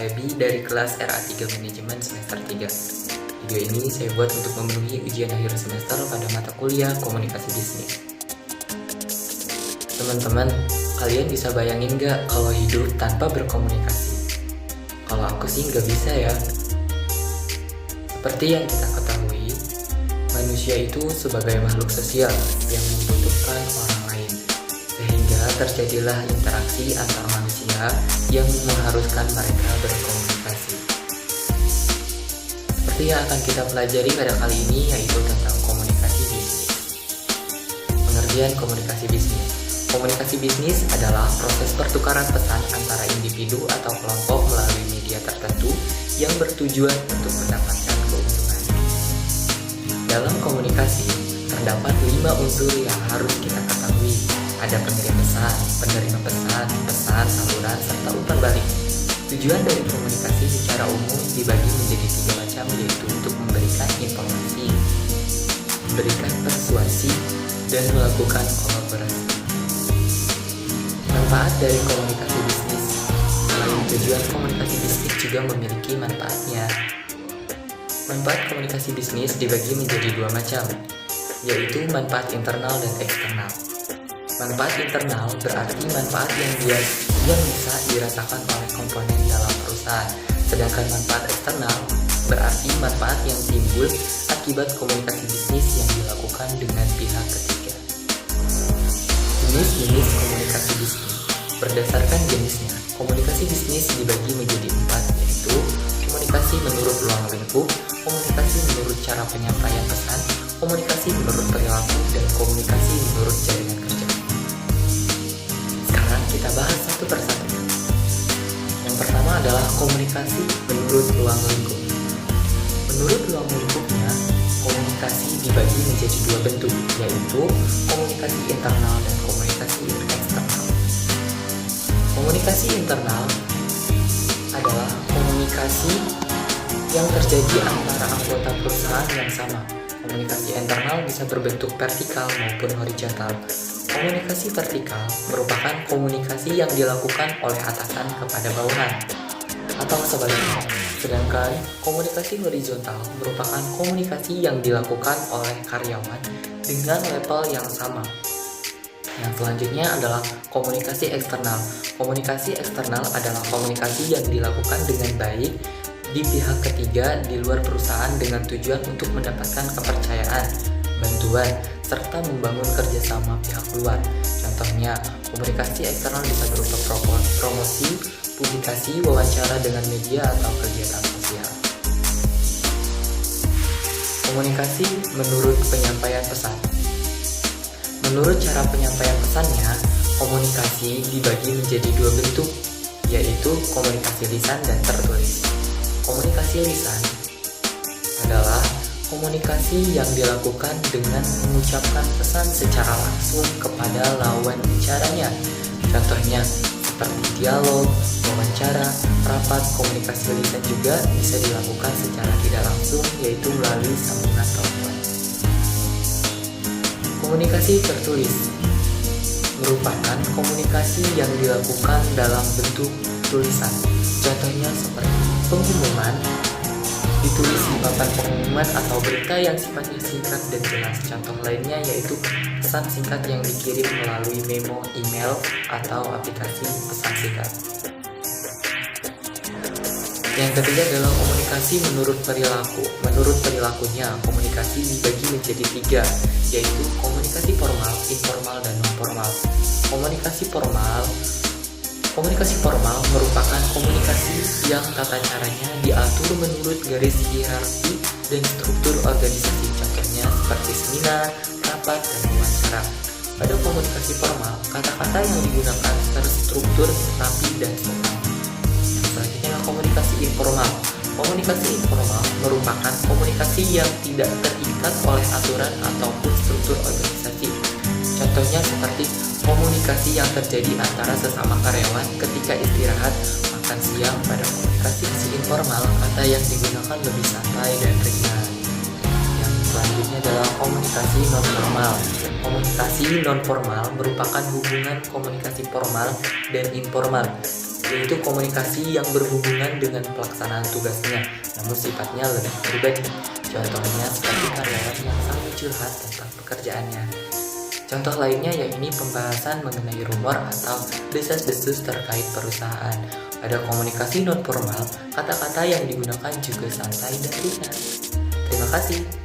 saya Bi dari kelas RA3 Manajemen semester 3. Video ini saya buat untuk memenuhi ujian akhir semester pada mata kuliah Komunikasi Bisnis. Teman-teman, kalian bisa bayangin gak kalau hidup tanpa berkomunikasi? Kalau aku sih nggak bisa ya. Seperti yang kita ketahui, manusia itu sebagai makhluk sosial yang membutuhkan orang lain, sehingga terjadilah interaksi antar manusia yang mengharuskan mereka berkomunikasi. Seperti yang akan kita pelajari pada kali ini, yaitu tentang komunikasi bisnis. Pengertian komunikasi bisnis. Komunikasi bisnis adalah proses pertukaran pesan antara individu atau kelompok melalui media tertentu yang bertujuan untuk mendapatkan keuntungan. Dalam komunikasi, terdapat 5 unsur yang harus kita ketahui. Ada pengirim pesan, penerima pesan, pesan, saluran, serta umpan balik. Tujuan dari komunikasi secara umum dibagi menjadi 3 macam, yaitu untuk memberikan informasi, memberikan persuasi, dan melakukan kolaborasi. Manfaat dari komunikasi bisnis. Selain tujuan, komunikasi bisnis juga memiliki manfaatnya. Manfaat komunikasi bisnis dibagi menjadi 2 macam, yaitu manfaat internal dan eksternal. Manfaat internal berarti manfaat yang bisa dirasakan oleh komponen dalam perusahaan, sedangkan manfaat eksternal berarti manfaat yang timbul akibat komunikasi bisnis yang dilakukan dengan pihak ketiga. Jenis-jenis komunikasi bisnis. Berdasarkan jenisnya, komunikasi bisnis dibagi menjadi 4, yaitu komunikasi menurut ruang lingkup, komunikasi menurut cara penyampaian pesan, komunikasi menurut perilaku, dan komunikasi menurut jaringan kerja. Sekarang kita bahas satu persatu. Yang pertama adalah komunikasi menurut ruang lingkup. Menurut ruang lingkupnya, komunikasi dibagi menjadi 2 bentuk, yaitu komunikasi internal dan komunikasi eksternal. Komunikasi internal adalah komunikasi yang terjadi antara anggota perusahaan yang sama. Komunikasi internal bisa berbentuk vertikal maupun horizontal. Komunikasi vertikal merupakan komunikasi yang dilakukan oleh atasan kepada bawahan, atau sebaliknya. Sedangkan komunikasi horizontal merupakan komunikasi yang dilakukan oleh karyawan dengan level yang sama. Yang selanjutnya adalah komunikasi eksternal. Komunikasi eksternal adalah komunikasi yang dilakukan dengan baik di pihak ketiga di luar perusahaan dengan tujuan untuk mendapatkan kepercayaan, bantuan, serta membangun kerjasama pihak luar. Contohnya, komunikasi eksternal bisa berupa promosi, publikasi, wawancara dengan media, atau kegiatan sosial. Komunikasi menurut penyampaian pesan. Menurut cara penyampaian pesannya, komunikasi dibagi menjadi 2 bentuk, yaitu komunikasi lisan dan tertulis. Komunikasi lisan adalah komunikasi yang dilakukan dengan mengucapkan pesan secara langsung kepada lawan bicaranya. Contohnya, seperti dialog, wawancara, rapat. Komunikasi lisan juga bisa dilakukan secara tidak langsung, yaitu melalui sambungan telepon. Komunikasi tertulis merupakan komunikasi yang dilakukan dalam bentuk tulisan. Contohnya seperti pengumuman, ditulis di papan pengumuman, atau berita yang sifatnya singkat dan jelas. Contoh lainnya yaitu pesan singkat yang dikirim melalui memo, email, atau aplikasi pesan singkat. Yang ketiga adalah komunikasi menurut perilaku. Menurut perilakunya, komunikasi dibagi menjadi 3, yaitu komunikasi formal, informal, dan non-formal. Komunikasi formal merupakan komunikasi yang tata caranya diatur menurut garis hierarki dan struktur organisasi. Contohnya seperti seminar, rapat, dan wawancara. Pada komunikasi formal, kata-kata yang digunakan terstruktur, rapi, dan sopan. Selanjutnya, komunikasi informal. Komunikasi informal merupakan komunikasi yang tidak terikat oleh aturan ataupun struktur organisasi. Contohnya seperti komunikasi yang terjadi antara sesama karyawan ketika istirahat, makan siang. Pada komunikasi informal, kata yang digunakan lebih santai dan ringan. Yang selanjutnya adalah komunikasi non-formal. Komunikasi non-formal merupakan hubungan komunikasi formal dan informal yaitu komunikasi yang berhubungan dengan pelaksanaan tugasnya, namun sifatnya lebih pribadi. Contohnya seperti karyawan yang saling curhat tentang pekerjaannya. Contoh lainnya yakni pembahasan mengenai rumor atau desas-desus terkait perusahaan. Pada komunikasi non formal, kata-kata yang digunakan juga santai dan ringan. Terima kasih.